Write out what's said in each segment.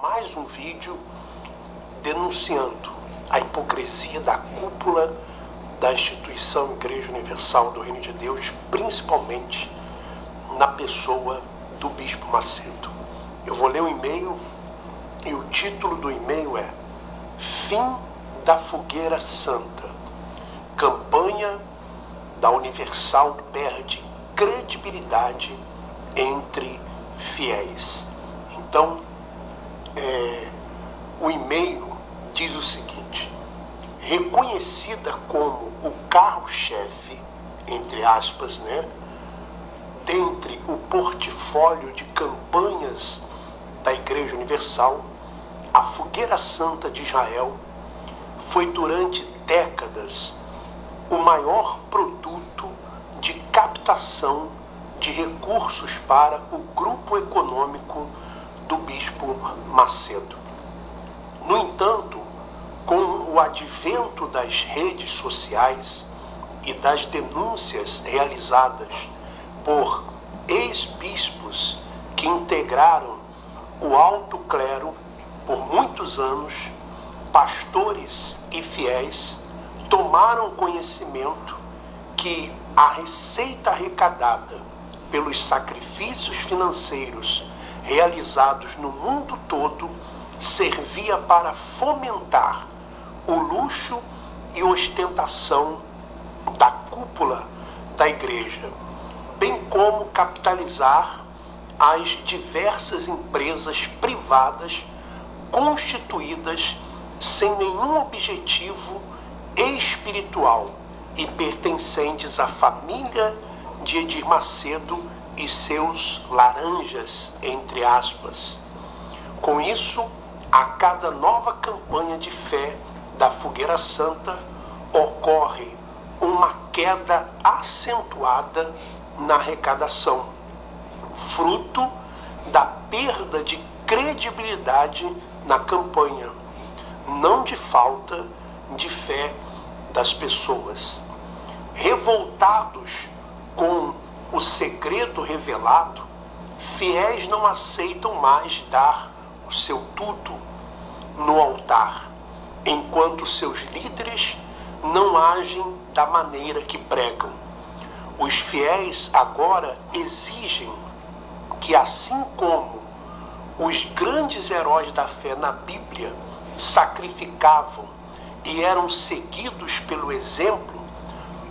Mais um vídeo denunciando a hipocrisia da cúpula da instituição Igreja Universal do Reino de Deus, principalmente na pessoa do Bispo Macedo. Eu vou ler o e-mail e o título do e-mail é Fim da Fogueira Santa. Campanha da Universal perde credibilidade entre fiéis. Então, o e-mail diz o seguinte: reconhecida como o carro-chefe, entre aspas, dentre o portfólio de campanhas da Igreja Universal, a Fogueira Santa de Israel foi durante décadas o maior produto de captação de recursos para o grupo econômico do Bispo Macedo. No entanto, com o advento das redes sociais e das denúncias realizadas por ex-bispos que integraram o alto clero por muitos anos, pastores e fiéis tomaram conhecimento que a receita arrecadada pelos sacrifícios financeiros realizados no mundo todo servia para fomentar o luxo e ostentação da cúpula da igreja, bem como capitalizar as diversas empresas privadas constituídas sem nenhum objetivo espiritual e pertencentes à família de Edir Macedo e seus laranjas, entre aspas. Com isso, a cada nova campanha de fé da Fogueira Santa ocorre uma queda acentuada na arrecadação, fruto da perda de credibilidade na campanha, não de falta de fé das pessoas. Revoltados com o segredo revelado, fiéis não aceitam mais dar o seu tudo no altar, enquanto seus líderes não agem da maneira que pregam. Os fiéis agora exigem que, assim como os grandes heróis da fé na Bíblia sacrificavam e eram seguidos pelo exemplo,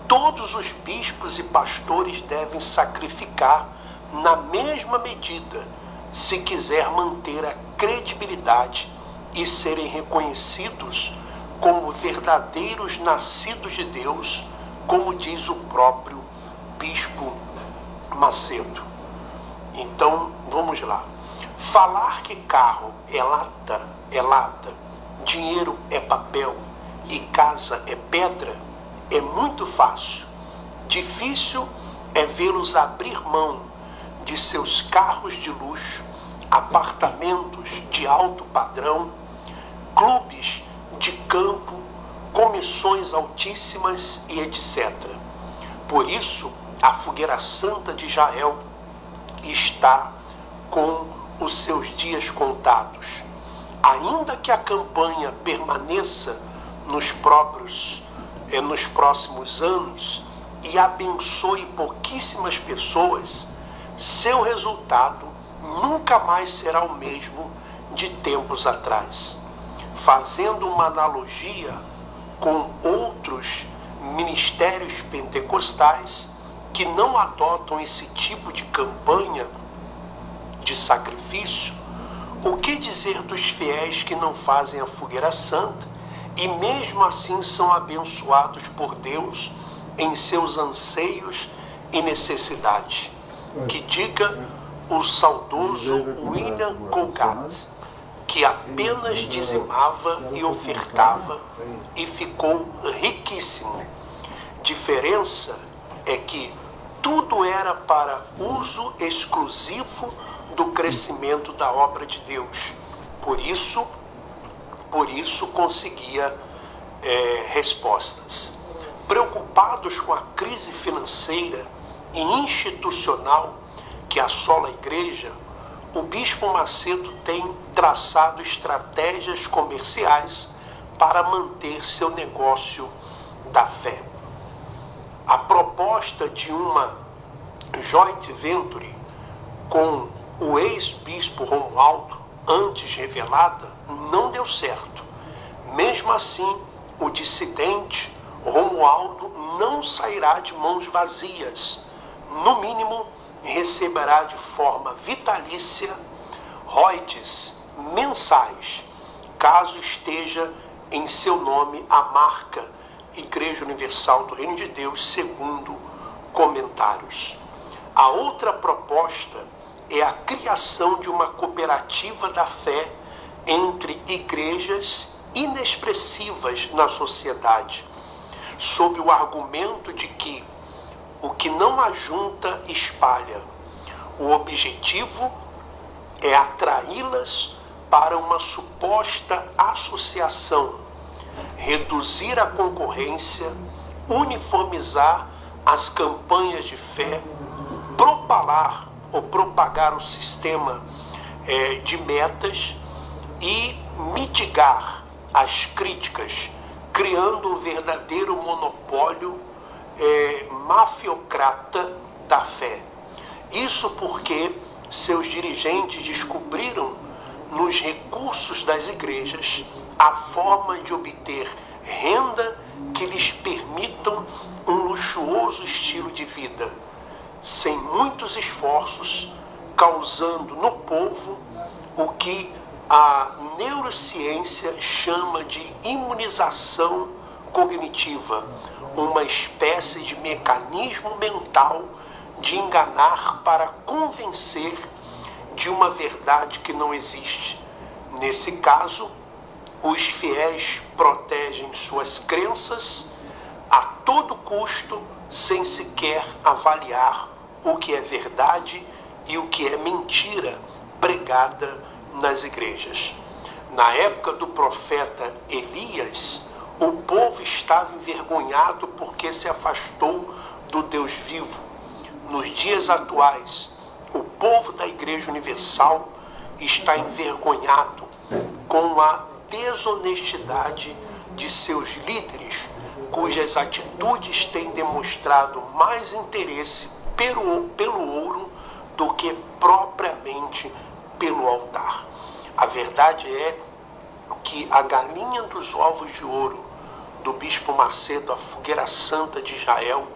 todos os bispos e pastores devem sacrificar na mesma medida se quiser manter a credibilidade e serem reconhecidos como verdadeiros nascidos de Deus, como diz o próprio Bispo Macedo. Então, vamos lá. Falar que carro é lata, dinheiro é papel e casa é pedra é muito fácil. Difícil é vê-los abrir mão de seus carros de luxo, apartamentos de alto padrão, clubes de campo, comissões altíssimas e etc. Por isso, a Fogueira Santa de Israel está com os seus dias contados. Ainda que a campanha permaneça nos próximos anos e abençoe pouquíssimas pessoas, seu resultado nunca mais será o mesmo de tempos atrás. Fazendo uma analogia com outros ministérios pentecostais que não adotam esse tipo de campanha de sacrifício, o que dizer dos fiéis que não fazem a Fogueira Santa e mesmo assim são abençoados por Deus em seus anseios e necessidades? Que diga o saudoso William Colgate, que apenas dizimava e ofertava e ficou riquíssimo. Diferença é que tudo era para uso exclusivo do crescimento da obra de Deus. Por isso conseguia respostas. Preocupados com a crise financeira e institucional que assola a igreja, o Bispo Macedo tem traçado estratégias comerciais para manter seu negócio da fé. A proposta de uma joint venture com o ex-bispo Romualdo, antes revelada, não deu certo. Mesmo assim, o dissidente Romualdo não sairá de mãos vazias. No mínimo, receberá de forma vitalícia royalties mensais, caso esteja em seu nome a marca Igreja Universal do Reino de Deus, segundo comentários. A outra proposta é a criação de uma cooperativa da fé entre igrejas inexpressivas na sociedade, sob o argumento de que o que não ajunta espalha. O objetivo é atraí-las para uma suposta associação, reduzir a concorrência, uniformizar as campanhas de fé, propagar o sistema de metas e mitigar as críticas, criando um verdadeiro monopólio mafiocrata da fé. Isso porque seus dirigentes descobriram nos recursos das igrejas a forma de obter renda que lhes permitam um luxuoso estilo de vida, sem muitos esforços, causando no povo o que a neurociência chama de imunização cognitiva, uma espécie de mecanismo mental de enganar para convencer de uma verdade que não existe. Nesse caso, os fiéis protegem suas crenças a todo custo, sem sequer avaliar o que é verdade e o que é mentira pregada nas igrejas. Na época do profeta Elias, o povo estava envergonhado porque se afastou do Deus vivo. Nos dias atuais, o povo da Igreja Universal está envergonhado com a desonestidade de seus líderes, cujas atitudes têm demonstrado mais interesse pelo ouro do que propriamente pelo altar. A verdade é que a galinha dos ovos de ouro do Bispo Macedo, a fogueira santa de Israel,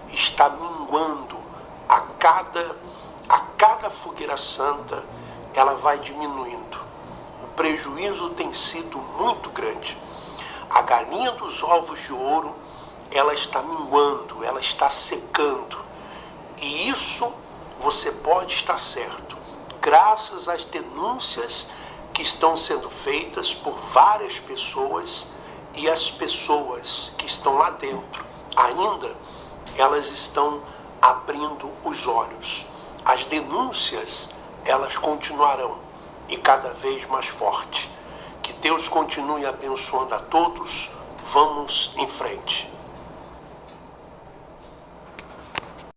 está minguando a cada fogueira santa, ela vai diminuindo. O prejuízo tem sido muito grande. A galinha dos ovos de ouro, ela está minguando, ela está secando. E isso você pode estar certo, graças às denúncias que estão sendo feitas por várias pessoas, e as pessoas que estão lá dentro ainda, elas estão abrindo os olhos. As denúncias, elas continuarão, e cada vez mais forte. Que Deus continue abençoando a todos. Vamos em frente.